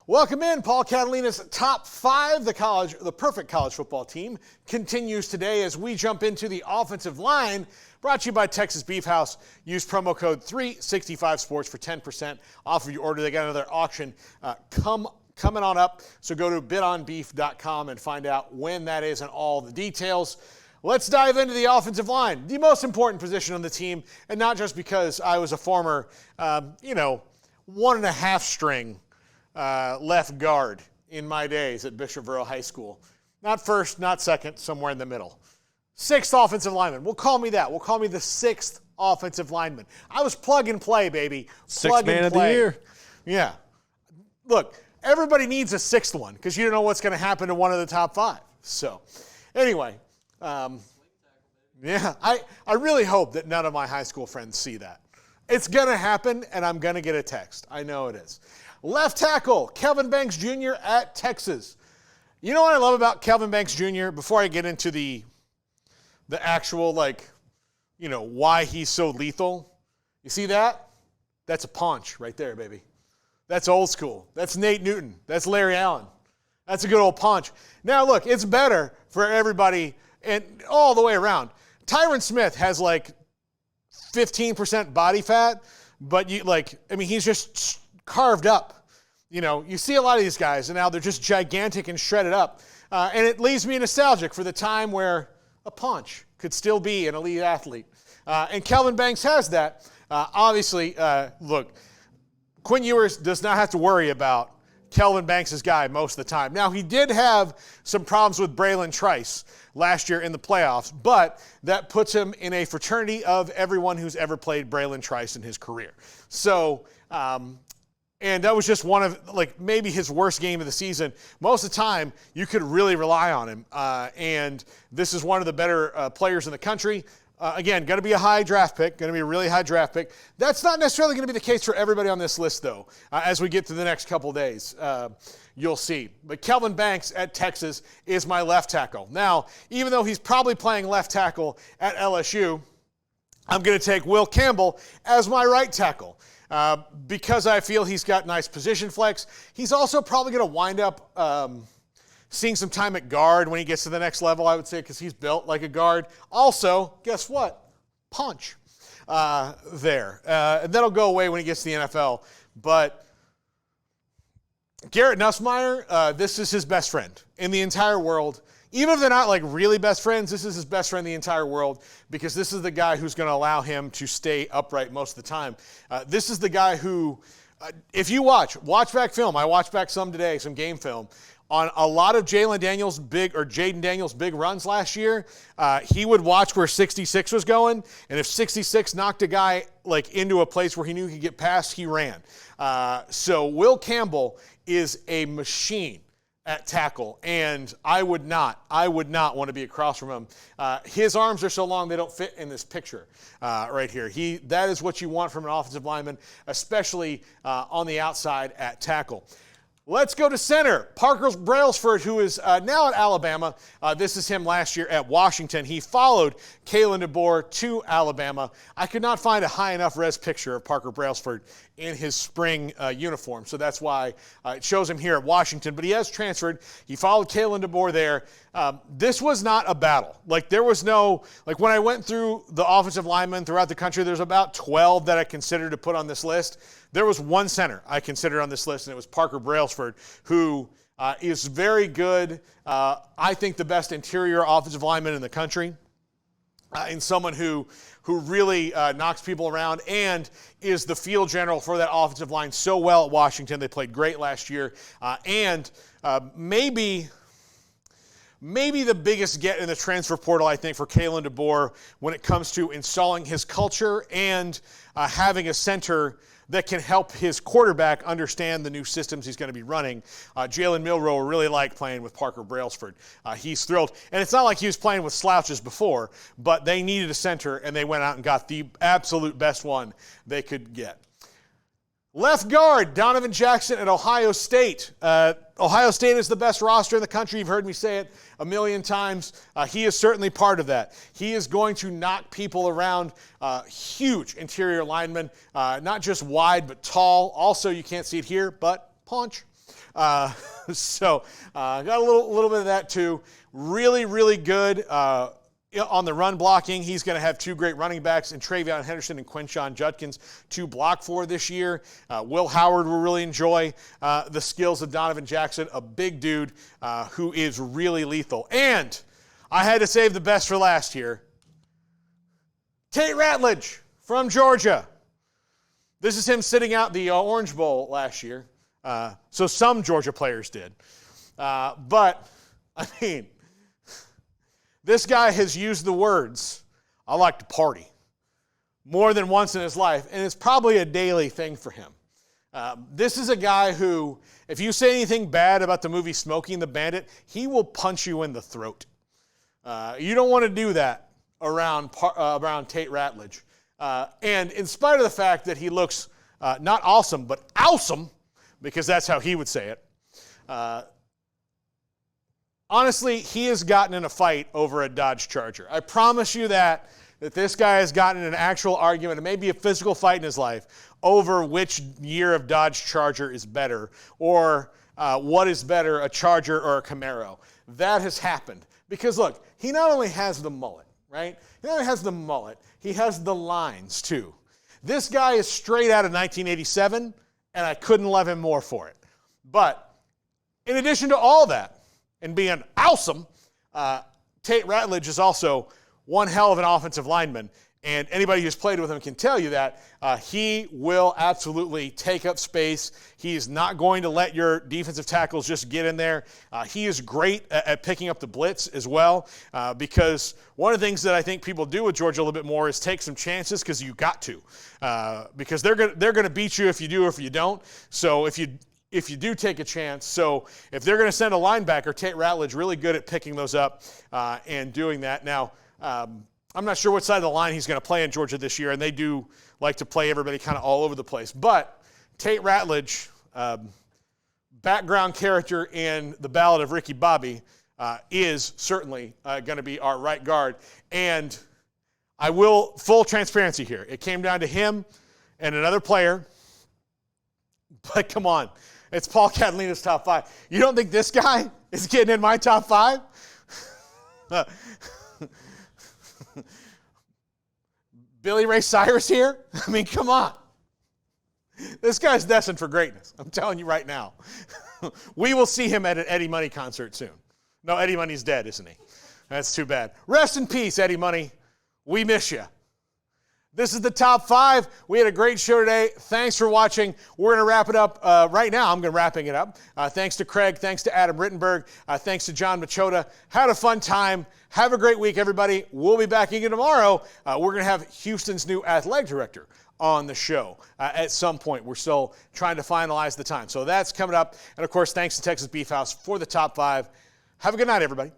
Welcome in. Paul Catalina's Top 5, the perfect college football team, continues today as we jump into the offensive line, brought to you by Texas Beef House. Use promo code 365sports for 10% off of your order. They got another auction coming on up, so go to bidonbeef.com and find out when that is and all the details. Let's dive into the offensive line, the most important position on the team, and not just because I was a former, 1.5 string left guard in my days at Bishop Verrill High School. Not first, not second, somewhere in the middle. Sixth offensive lineman. We'll call me that. We'll call me the sixth offensive lineman. I was plug and play, baby. Sixth man of the year. Yeah. Look, everybody needs a sixth one because you don't know what's going to happen to one of the top 5. So, anyway, I really hope that none of my high school friends see that. It's going to happen, and I'm going to get a text. I know it is. Left tackle, Kelvin Banks Jr. at Texas. You know what I love about Kelvin Banks Jr.? Before I get into the actual, why he's so lethal. You see that? That's a punch right there, baby. That's old school. That's Nate Newton. That's Larry Allen. That's a good old punch. Now, look, it's better for everybody and all the way around. Tyron Smith has 15% body fat, but he's just carved up. You see a lot of these guys, and now they're just gigantic and shredded up. And it leaves me nostalgic for the time where a punch could still be an elite athlete. And Kelvin Banks has that. Look, Quinn Ewers does not have to worry about Kelvin Banks' guy most of the time. Now, he did have some problems with Braylon Trice last year in the playoffs, but that puts him in a fraternity of everyone who's ever played Braylon Trice in his career. So, and that was just one of, maybe his worst game of the season. Most of the time, you could really rely on him. And this is one of the better players in the country. Again, going to be a high draft pick, going to be a really high draft pick. That's not necessarily going to be the case for everybody on this list, though. As we get to the next couple days, you'll see. But Kelvin Banks at Texas is my left tackle. Now, even though he's probably playing left tackle at LSU, I'm going to take Will Campbell as my right tackle. Because I feel he's got nice position flex. He's also probably going to wind up seeing some time at guard when he gets to the next level, I would say, because he's built like a guard. Also, guess what? Punch there. And that'll go away when he gets to the NFL. But Garrett Nussmeier, this is his best friend in the entire world. Even if they're not really best friends, this is his best friend in the entire world because this is the guy who's going to allow him to stay upright most of the time. This is the guy who, if you watch back film, I watched back some today, some game film, on a lot of Jaden Daniels' big runs last year, he would watch where 66 was going, and if 66 knocked a guy into a place where he knew he could get past, he ran. So Will Campbell is a machine at tackle, and I would not want to be across from him. His arms are so long they don't fit in this picture right here. That is what you want from an offensive lineman, especially on the outside at tackle. Let's go to center. Parker Brailsford, who is now at Alabama. This is him last year at Washington. He followed Kalen DeBoer to Alabama. I could not find a high enough res picture of Parker Brailsford in his spring uniform, so that's why it shows him here at Washington. But he has transferred. He followed Kalen DeBoer there. This was not a battle. There was no, when I went through the offensive linemen throughout the country, there's about 12 that I considered to put on this list. There was one center I considered on this list, and it was Parker Brailsford, who is very good. I think the best interior offensive lineman in the country, and someone who really knocks people around and is the field general for that offensive line so well at Washington. They played great last year. And maybe the biggest get in the transfer portal, I think, for Kalen DeBoer when it comes to installing his culture and having a center that can help his quarterback understand the new systems he's going to be running. Jalen Milroe really liked playing with Parker Brailsford. He's thrilled. And it's not like he was playing with slouches before, but they needed a center, and they went out and got the absolute best one they could get. Left guard, Donovan Jackson at Ohio State. Ohio State is the best roster in the country. You've heard me say it a million times. He is certainly part of that. He is going to knock people around. Huge interior lineman, not just wide but tall. Also, you can't see it here, but punch. So got a little bit of that too. Really, really good on the run blocking. He's going to have two great running backs in Travion Henderson and Quinshon Judkins to block for this year. Will Howard will really enjoy the skills of Donovan Jackson, a big dude who is really lethal. And I had to save the best for last here. Tate Ratledge from Georgia. This is him sitting out the Orange Bowl last year. So some Georgia players did. But, I mean, this guy has used the words, "I like to party," more than once in his life, and it's probably a daily thing for him. This is a guy who, if you say anything bad about the movie Smokey and the Bandit, he will punch you in the throat. You don't want to do that around Tate Ratledge. And in spite of the fact that he looks not awesome, but awesome, because that's how he would say it, honestly, he has gotten in a fight over a Dodge Charger. I promise you that this guy has gotten in an actual argument, and maybe a physical fight in his life, over which year of Dodge Charger is better, or what is better, a Charger or a Camaro. That has happened. Because look, he not only has the mullet, right? He not only has the mullet, he has the lines too. This guy is straight out of 1987, and I couldn't love him more for it. But in addition to all that, and being awesome, Tate Ratledge is also one hell of an offensive lineman. And anybody who's played with him can tell you that he will absolutely take up space. He is not going to let your defensive tackles just get in there. He is great at picking up the blitz as well, because one of the things that I think people do with Georgia a little bit more is take some chances, because you got to. Because they're going to beat you if you do or if you don't. So if you do take a chance. So if they're going to send a linebacker, Tate Ratledge really good at picking those up and doing that. Now, I'm not sure what side of the line he's going to play in Georgia this year, and they do like to play everybody kind of all over the place. But Tate Ratledge, background character in the Ballad of Ricky Bobby, is certainly going to be our right guard. And I will, full transparency here, it came down to him and another player. But come on, it's Paul Catalina's top five. You don't think this guy is getting in my top five? Billy Ray Cyrus here? I mean, come on. This guy's destined for greatness. I'm telling you right now. We will see him at an Eddie Money concert soon. No, Eddie Money's dead, isn't he? That's too bad. Rest in peace, Eddie Money. We miss you. This is the top five. We had a great show today. Thanks for watching. We're going to wrap it up right now. I'm going to wrapping it up. Thanks to Craig. Thanks to Adam Rittenberg. Thanks to John Machota. Had a fun time. Have a great week, everybody. We'll be back again tomorrow. We're going to have Houston's new athletic director on the show at some point. We're still trying to finalize the time. So that's coming up. And, of course, thanks to Texas Beef House for the top five. Have a good night, everybody.